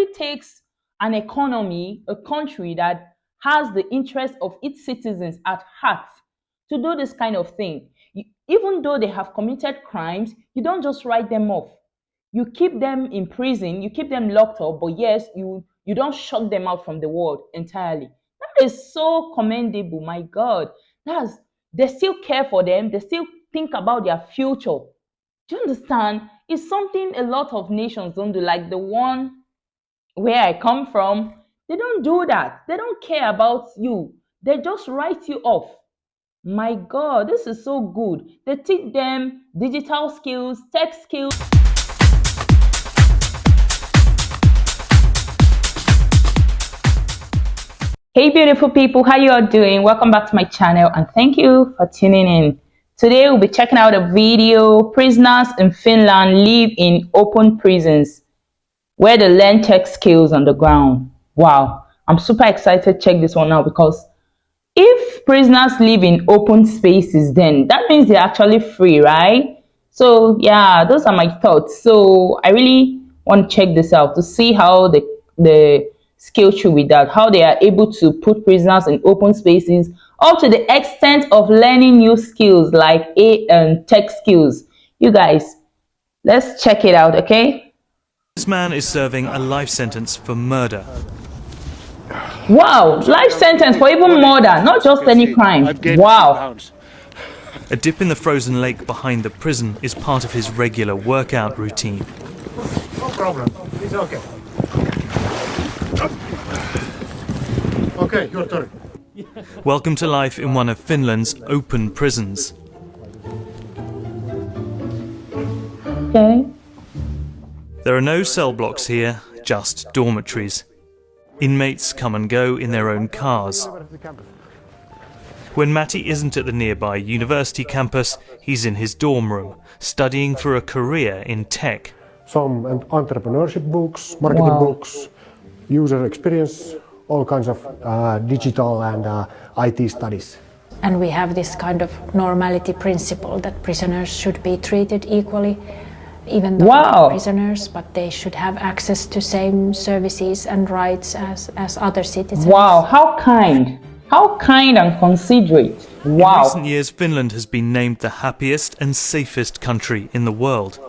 only takes an economy, a country that has the interest of its citizens at heart to do this kind of thing. Even though they have committed crimes, you don't just write them off. You keep them in prison, you keep them locked up, but yes, you don't shut them out from the world entirely. That is so commendable. My God, that's they still care for them. They still think about their future. Do you understand? It's something a lot of nations don't do, like the one where I come from. They don't do that. They don't care about you. They just write you off. My God, this is so good. They teach them digital skills, tech skills. Hey beautiful people, how you all doing? Welcome back to my channel and thank you for tuning in. Today we'll be checking out a video. Prisoners in Finland live in open prisons where they learn tech skills on the ground. Wow, I'm super excited to check this one out, because if prisoners live in open spaces, then that means they're actually free, right? So yeah, those are my thoughts. So I really want to check this out to see how the skill tree with that, how they are able to put prisoners in open spaces up to the extent of learning new skills like tech skills. You guys, let's check it out, okay? This man is serving a life sentence for murder. Wow, life sentence for even murder, not just any crime. Wow. A dip in the frozen lake behind the prison is part of his regular workout routine. No problem, it's okay. Okay, your turn. Welcome to life in one of Finland's open prisons. Okay. There are no cell blocks here, just dormitories. Inmates come and go in their own cars. When Matti isn't at the nearby university campus, he's in his dorm room, studying for a career in tech. Some entrepreneurship books, marketing books, user experience, all kinds of digital and IT studies. And we have this kind of normality principle that prisoners should be treated equally, even though they're prisoners, but they should have access to same services and rights as other citizens. Wow, how kind and considerate. Wow. In recent years, Finland has been named the happiest and safest country in the world.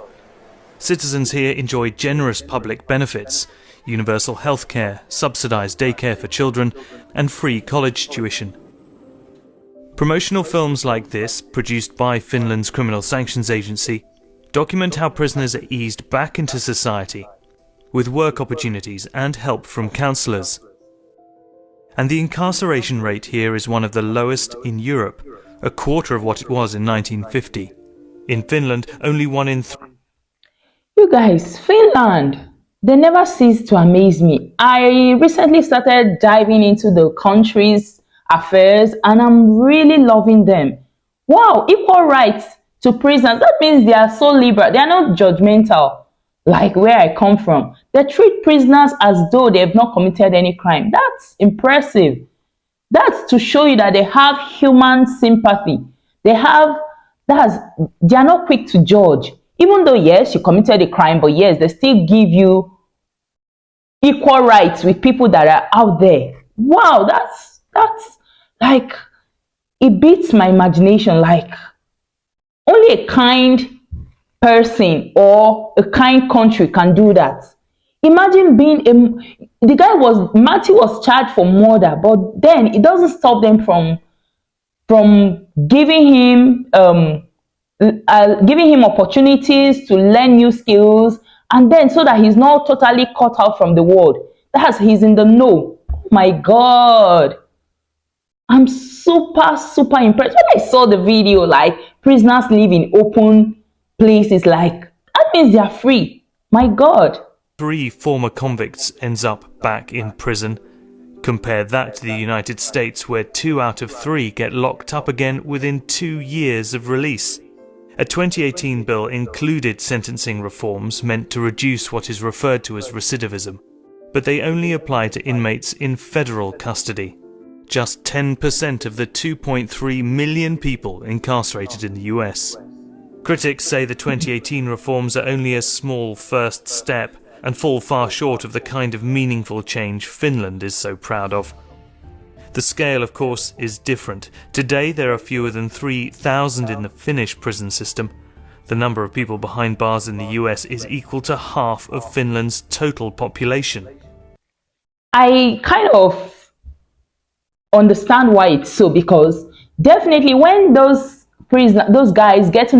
Citizens here enjoy generous public benefits, universal healthcare, subsidized daycare for children, and free college tuition. Promotional films like this, produced by Finland's Criminal Sanctions Agency, document how prisoners are eased back into society, with work opportunities and help from counsellors. And the incarceration rate here is one of the lowest in Europe, a quarter of what it was in 1950. In Finland, only 1 in 3. You guys, Finland, they never cease to amaze me. I recently started diving into the country's affairs and I'm really loving them. Wow, equal rights to prisoners. That means they are so liberal. They are not judgmental like where I come from. They treat prisoners as though they have not committed any crime. That's impressive. That's to show you that they have human sympathy. They are not quick to judge. Even though, yes, you committed a crime, but yes, they still give you equal rights with people that are out there. Wow, that's like, it beats my imagination. Like, only a kind person or a kind country can do that. Imagine being Matthew was charged for murder, but then it doesn't stop them from giving him opportunities to learn new skills, and then so that he's not totally cut out from the world. He's in the know. Oh my God. I'm super impressed. When I saw the video, like, prisoners live in open places, like, that means they are free. My God. 3 former convicts ends up back in prison. Compare that to the United States, where 2 out of 3 get locked up again within 2 years of release. A 2018 bill included sentencing reforms meant to reduce what is referred to as recidivism, but they only apply to inmates in federal custody. Just 10% of the 2.3 million people incarcerated in the US. Critics say the 2018 reforms are only a small first step, and fall far short of the kind of meaningful change Finland is so proud of. The scale, of course, is different. Today there are fewer than 3,000 in the Finnish prison system. The number of people behind bars in the US is equal to half of Finland's total population. I kind of understand why it's so, because definitely when those guys get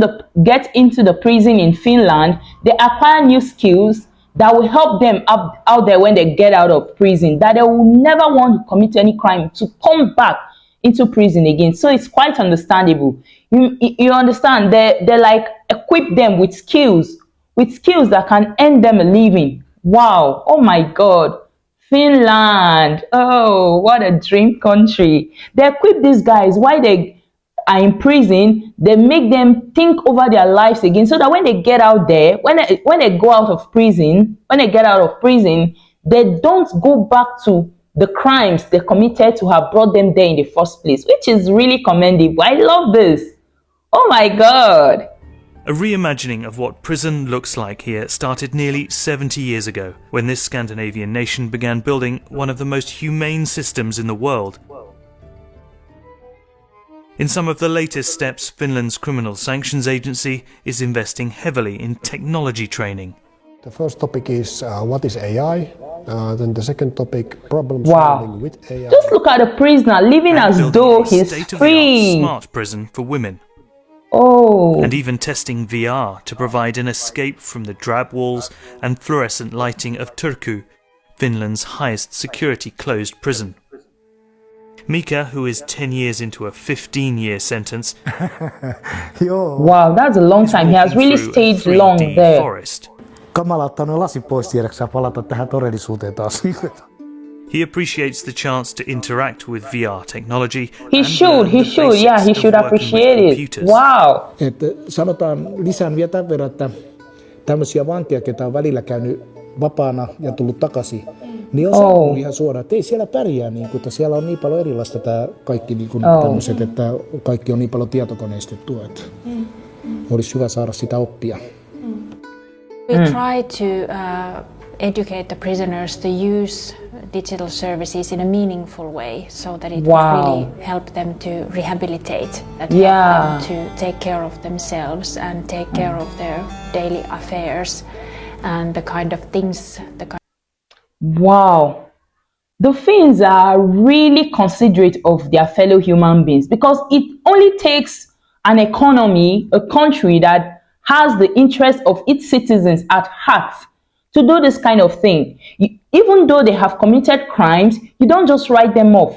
into the prison in Finland, they acquire new skills that will help them out there when they get out of prison, that they will never want to commit any crime to come back into prison again. So it's quite understandable. You understand, they like equip them with skills that can earn them a living. Wow, oh my God, Finland, oh, what a dream country. They equip these guys while they are in prison. They make them think over their lives again, so that when they get out there, when they go out of prison, when they get out of prison, they don't go back to the crimes they committed to have brought them there in the first place, which is really commendable. I love this. Oh my God. A reimagining of what prison looks like here started nearly 70 years ago, when this Scandinavian nation began building one of the most humane systems in the world. In some of the latest steps, Finland's Criminal Sanctions Agency is investing heavily in technology training. The first topic is what is AI? Then the second topic, problems solving with AI. Just look at a prisoner living as though he's free. Smart prison for women. Oh. And even testing VR to provide an escape from the drab walls and fluorescent lighting of Turku, Finland's highest security closed prison. Mika, who is 10 years into a 15-year sentence, wow, that's a long time. He has really stayed long there. Forest. Kamala ottaa noin lasin pois, tiedäksä, palata tähän todellisuuteen taas. He appreciates the chance to interact with VR technology. He should appreciate it. Wow. Että sanotaan, lisään vielä tämän verran, että tämmöisiä vankeja, ketä on välillä käynyt vapaana ja tullut takaisin, niin on sanonut ihan suoraan, että ei siellä pärjää, niin kuin, että siellä on niin paljon erilaista tämä kaikki niin kuin tämmöiset, että kaikki on niin paljon tietokoneistettua, että olisi hyvä saada sitä oppia. We try to educate the prisoners to use digital services in a meaningful way, so that it would really help them to rehabilitate, that help them to take care of themselves and take care of their daily affairs and the kind of things. Wow. The Finns are really considerate of their fellow human beings, because it only takes an economy, a country that has the interest of its citizens at heart to do this kind of thing. Even though they have committed crimes, you don't just write them off.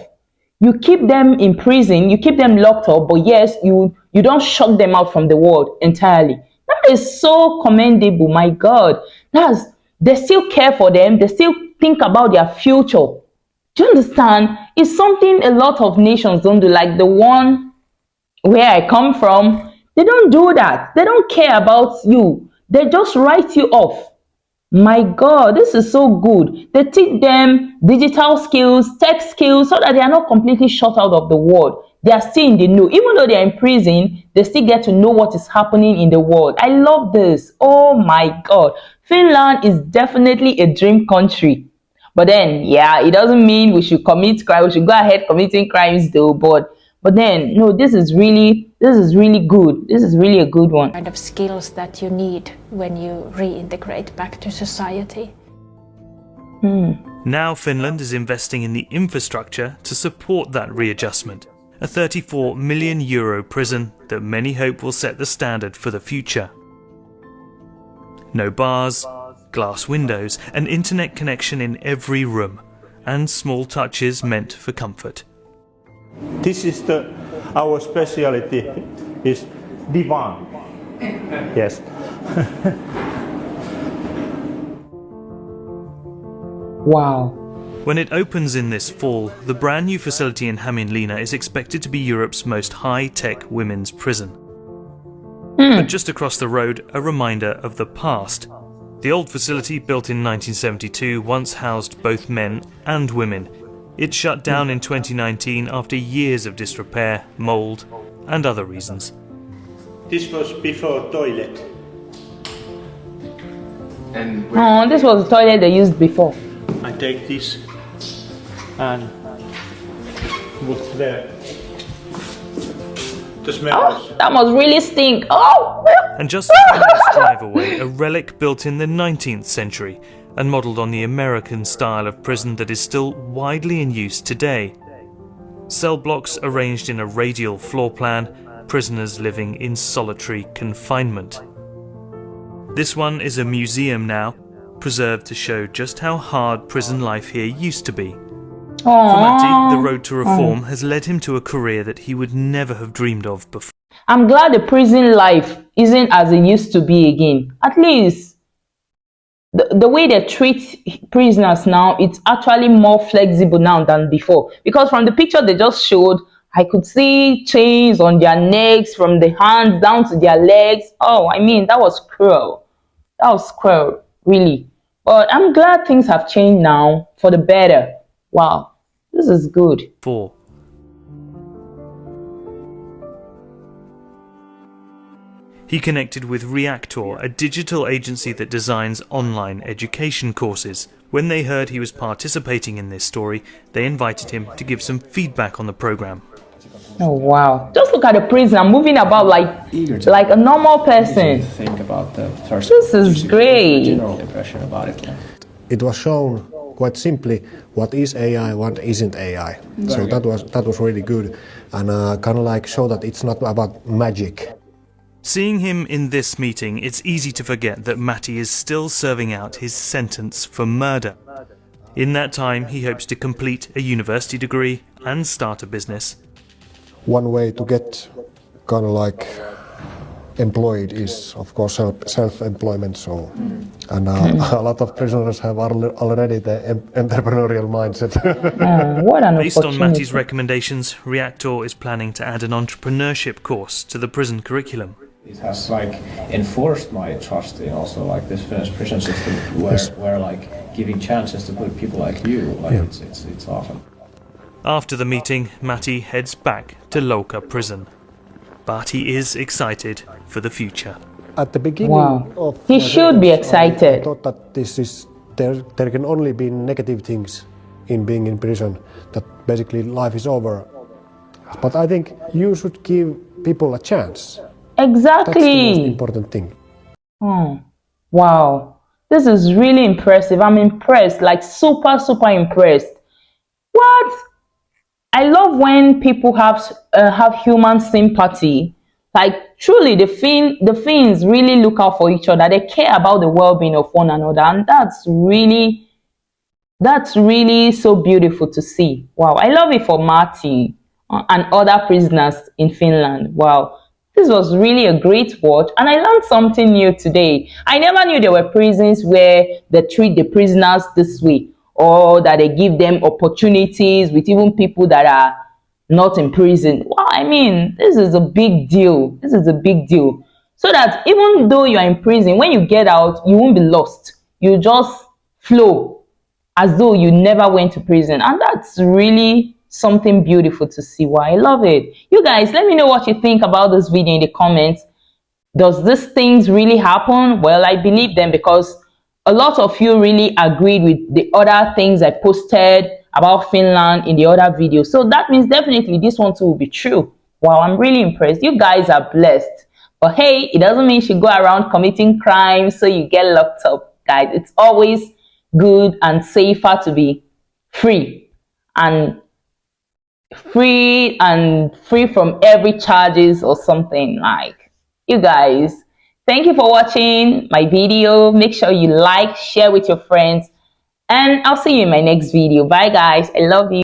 You keep them in prison, you keep them locked up, but yes, you don't shut them out from the world entirely. That is so commendable, my God. They still care for them, they still think about their future. Do you understand? It's something a lot of nations don't do, like the one where I come from. They don't do that. They don't care about you. They just write you off. My God, this is so good. They teach them digital skills, tech skills, so that they are not completely shut out of the world. They are still in the know. Even though they are in prison, they still get to know what is happening in the world. I love this. Oh my God. Finland is definitely a dream country. But then, yeah, it doesn't mean we should commit crime. We should go ahead committing crimes though. But then, no, this is really good. This is really a good one. Kind of skills that you need when you reintegrate back to society. Now Finland is investing in the infrastructure to support that readjustment. A €34 million prison that many hope will set the standard for the future. No bars, glass windows, an internet connection in every room, and small touches meant for comfort. This is our specialty is divan. Yes. Wow. When it opens in this fall, the brand new facility in Hämeenlinna is expected to be Europe's most high-tech women's prison. But just across the road, a reminder of the past. The old facility, built in 1972, once housed both men and women. It shut down in 2019 after years of disrepair, mould, and other reasons. This was before toilet. And Oh, this was the toilet they used before. I take this and put there. The smell. Oh, that must really stink. Oh! And just a minute's drive away, a relic built in the 19th century and modelled on the American style of prison that is still widely in use today. Cell blocks arranged in a radial floor plan, prisoners living in solitary confinement. This one is a museum now, preserved to show just how hard prison life here used to be. For Matti, the road to reform has led him to a career that he would never have dreamed of before. I'm glad the prison life isn't as it used to be again. At least the way they treat prisoners now, it's actually more flexible now than before. Because from the picture they just showed, I could see chains on their necks, from the hands down to their legs. Oh, I mean, that was cruel. That was cruel, really. But I'm glad things have changed now for the better. Wow, this is good. 4. He connected with 𝐋𝐈𝐊𝐄, a digital agency that designs online education courses. When they heard he was participating in this story, they invited him to give some feedback on the program. Oh wow! Just look at the prisoner moving about like a normal person. Think about the first. This is great. General impression about it. It was shown quite simply what is AI, what isn't AI. So that was really good, and kind of like show that it's not about magic. Seeing him in this meeting, it's easy to forget that Matti is still serving out his sentence for murder. In that time, he hopes to complete a university degree and start a business. One way to get kind of like employed is, of course, self-employment. So, and a lot of prisoners have already the entrepreneurial mindset. What an Based on opportunity. Matti's recommendations, 𝐋𝐈𝐊𝐄 is planning to add an entrepreneurship course to the prison curriculum. It has like enforced my trust in also like this Finnish prison system, where like giving chances to good people like you, like it's awesome. After the meeting, Matti heads back to 𝐋𝐈𝐊𝐄 prison. But he is excited for the future. At the beginning of He should be excited. I thought that there can only be negative things in being in prison, that basically life is over. But I think you should give people a chance. Exactly. That's the most important thing. Oh, wow. This is really impressive. I'm impressed, like super impressed. What? I love when people have human sympathy. Like truly, the Finns really look out for each other. They care about the well-being of one another, and that's really so beautiful to see. Wow, I love it for Matti and other prisoners in Finland. Wow, this was really a great watch, and I learned something new today. I never knew there were prisons where they treat the prisoners this way, or that they give them opportunities with even people that are not in prison. Well, I mean, this is a big deal. This is a big deal. So that even though you are in prison, when you get out, you won't be lost. You just flow as though you never went to prison. And that's really something beautiful to see. Wow, I love it. You guys, let me know what you think about this video in the comments. Does these things really happen? Well, I believe them because a lot of you really agreed with the other things I posted about Finland in the other video. So that means definitely this one too will be true. Wow, I'm really impressed. You guys are blessed. But hey, it doesn't mean you should go around committing crimes so you get locked up, guys. It's always good and safer to be free from every charges or something. Like, you guys, thank you for watching my video. Make sure you like, share with your friends, and I'll see you in my next video. Bye guys, I love you.